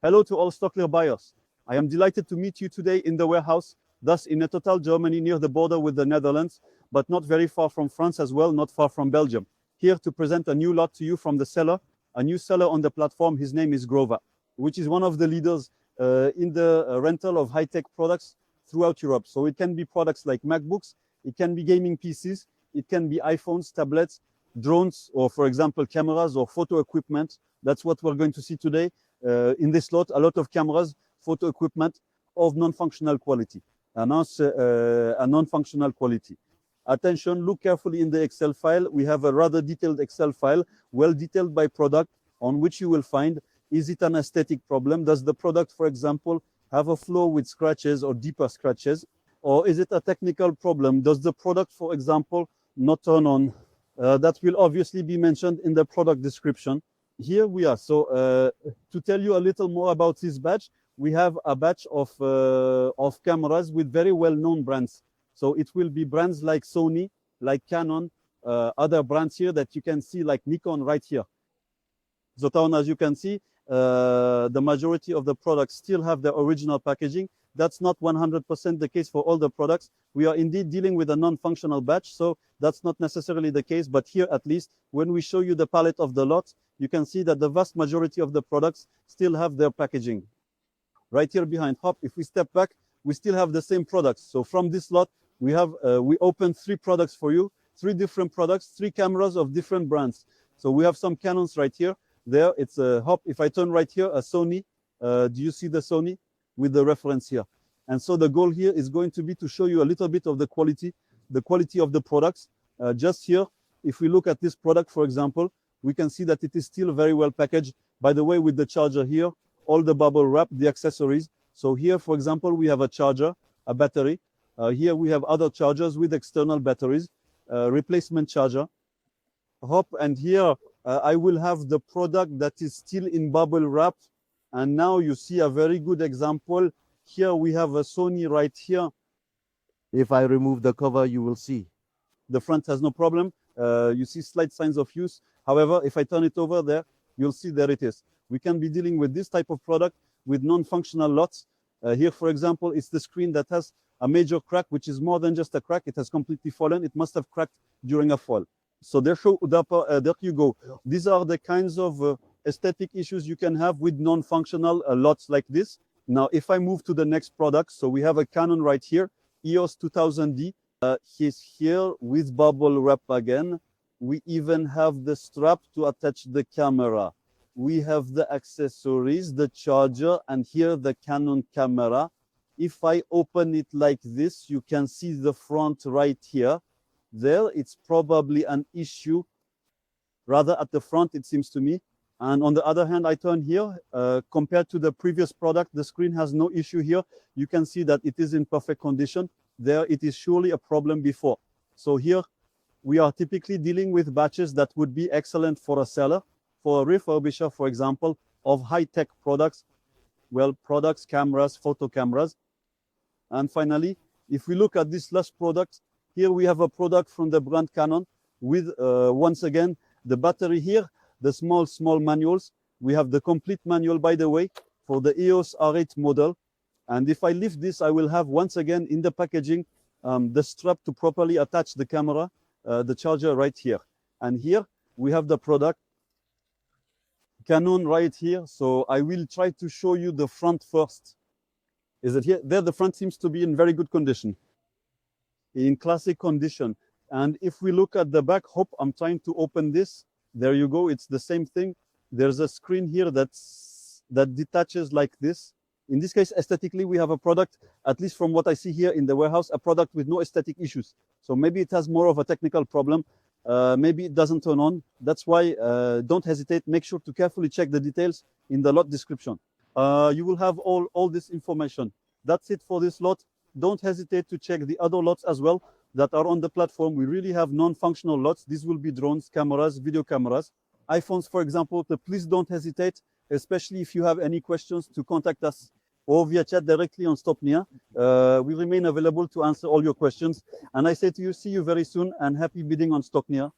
Hello to all Stockler buyers. I am delighted to meet you today in the warehouse, thus in Total Germany near the border with the Netherlands, but not very far from France as well, not far from Belgium. Here to present a new lot to you from the seller, a new seller on the platform. His name is Grova, which is one of the leaders in the rental of high-tech products throughout Europe. So it can be products like MacBooks, it can be gaming PCs, it can be iPhones, tablets, drones, or for example, cameras or photo equipment. That's what we're going to see today. In this lot, a lot of cameras, photo equipment of non-functional quality, a non-functional quality. Attention, look carefully in the Excel file. We have a rather detailed Excel file, well detailed by product, on which you will find, is it an aesthetic problem? Does the product, for example, have a floor with scratches or deeper scratches? Or is it a technical problem? Does the product, for example, not turn on? That will obviously be mentioned in the product description. Here we are. So to tell you a little more about this batch, we have a batch of cameras with very well-known brands. So it will be brands like Sony, like Canon, other brands here that you can see, like Nikon right here. Zotaon, as you can see, the majority of the products still have the original packaging. That's not 100% the case for all the products. We are indeed dealing with a non-functional batch, so that's not necessarily the case. But here, at least, when we show you the palette of the lot, you can see that the vast majority of the products still have their packaging. Right here behind Hop, if we step back, we still have the same products. So from this lot, we opened 3 products for you, 3 different products, 3 cameras of different brands. So we have some Canons right here. There, it's a Hop. If I turn right here, a Sony. Do you see the Sony with the reference here? And so the goal here is going to be to show you a little bit of the quality of the products. Just here, if we look at this product, for example, we can see that it is still very well packaged. By the way, with the charger here, all the bubble wrap, the accessories. So here, for example, we have a charger, a battery. Here we have other chargers with external batteries, replacement charger. Hop, and here I will have the product that is still in bubble wrap. And now you see a very good example. Here we have a Sony right here. If I remove the cover, you will see. The front has no problem. You see slight signs of use. However, if I turn it over there, you'll see there it is. We can be dealing with this type of product with non-functional lots. Here, for example, it's the screen that has a major crack, which is more than just a crack. It has completely fallen. It must have cracked during a fall. So there you go. These are the kinds of aesthetic issues you can have with non-functional lots like this. Now, if I move to the next product, so we have a Canon right here, EOS 2000D. He's here with bubble wrap again. We even have the strap to attach the camera. We have the accessories, the charger, and here the Canon camera. If I open it like this, you can see the front right here. There, it's probably an issue, rather at the front, it seems to me. And on the other hand, I turn here, compared to the previous product, the screen has no issue here. You can see that it is in perfect condition. There, it is surely a problem before. So here, we are typically dealing with batches that would be excellent for a seller, for a refurbisher, for example, of high-tech products. Well, products, cameras, photo cameras. And finally, if we look at this last product, here we have a product from the brand Canon with, once again, the battery here, the small manuals. We have the complete manual, by the way, for the EOS R8 model. And if I lift this, I will have, once again, in the packaging, the strap to properly attach the camera, the charger right here. And here we have the product, Canon right here. So I will try to show you the front first. Is it here? There, the front seems to be in very good condition, in classic condition. And if we look at the back, I'm trying to open this. There you go. It's the same thing. There's a screen here that detaches like this. In this case, aesthetically, we have a product, at least from what I see here in the warehouse, a product with no aesthetic issues. So maybe it has more of a technical problem. Maybe it doesn't turn on. That's why don't hesitate. Make sure to carefully check the details in the lot description. You will have all this information. That's it for this lot. Don't hesitate to check the other lots as well that are on the platform. We really have non-functional lots. These will be drones, cameras, video cameras, iPhones, for example. So please don't hesitate, especially if you have any questions, to contact us or via chat directly on Stopnia. We remain available to answer all your questions. And I say to you, see you very soon and happy bidding on Stopnia.